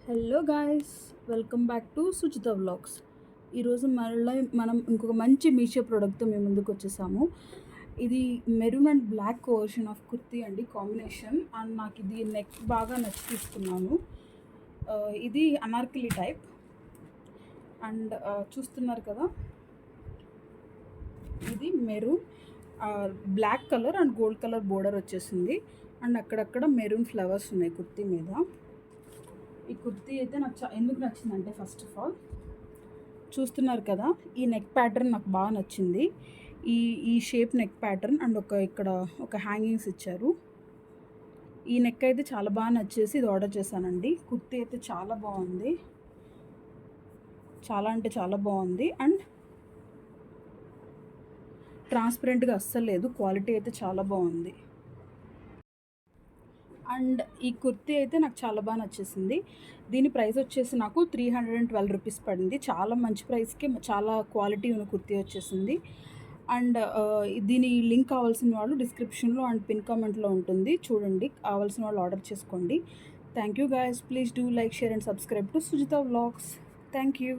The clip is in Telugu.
Hello guys, welcome back to Suchitha vlogs. ఈరోజు మళ్ళీ మనం ఇంకొక మంచి మీషో ప్రోడక్ట్తో మేము ముందుకు వచ్చేసాము. ఇది maroon and black version of kurti అండి, కాంబినేషన్. అండ్ నాకు ఇది నెక్ బాగా నచ్చి తీసుకున్నాను. ఇది అనార్కలి టైప్. అండ్ చూస్తున్నారు కదా, ఇది maroon, black colour and gold colour border వచ్చేసింది. అండ్ అక్కడక్కడ మెరూన్ ఫ్లవర్స్ ఉన్నాయి కుర్తీ మీద. ఈ కుర్తీ అయితే నాకు ఎందుకు నచ్చిందంటే, ఫస్ట్ ఆఫ్ ఆల్ చూస్తున్నారు కదా, ఈ నెక్ ప్యాటర్న్ నాకు బాగా నచ్చింది. ఈ షేప్ నెక్ ప్యాటర్న్ అండ్ ఇక్కడ ఒక హ్యాంగింగ్స్ ఇచ్చారు. ఈ నెక్ అయితే చాలా బాగా నచ్చేసి ఇది ఆర్డర్ చేశానండి. కుర్తీ అయితే చాలా బాగుంది, చాలా అంటే చాలా బాగుంది. అండ్ ట్రాన్స్పరెంట్గా అస్సలు లేదు, క్వాలిటీ అయితే చాలా బాగుంది. అండ్ ఈ కుర్తీ అయితే నాకు చాలా బాగా నచ్చేసింది. దీని ప్రైస్ వచ్చేసి నాకు 312 రూపీస్ పడింది. చాలా మంచి ప్రైస్కి చాలా క్వాలిటీ ఉన్న కుర్తీ వచ్చేసింది. అండ్ దీని లింక్ కావాల్సిన వాళ్ళు డిస్క్రిప్షన్లో అండ్ పిన్ కామెంట్లో ఉంటుంది, చూడండి. కావాల్సిన వాళ్ళు ఆర్డర్ చేసుకోండి. Thank you guys. Please do like, share and subscribe to Sujitha vlogs. Thank you.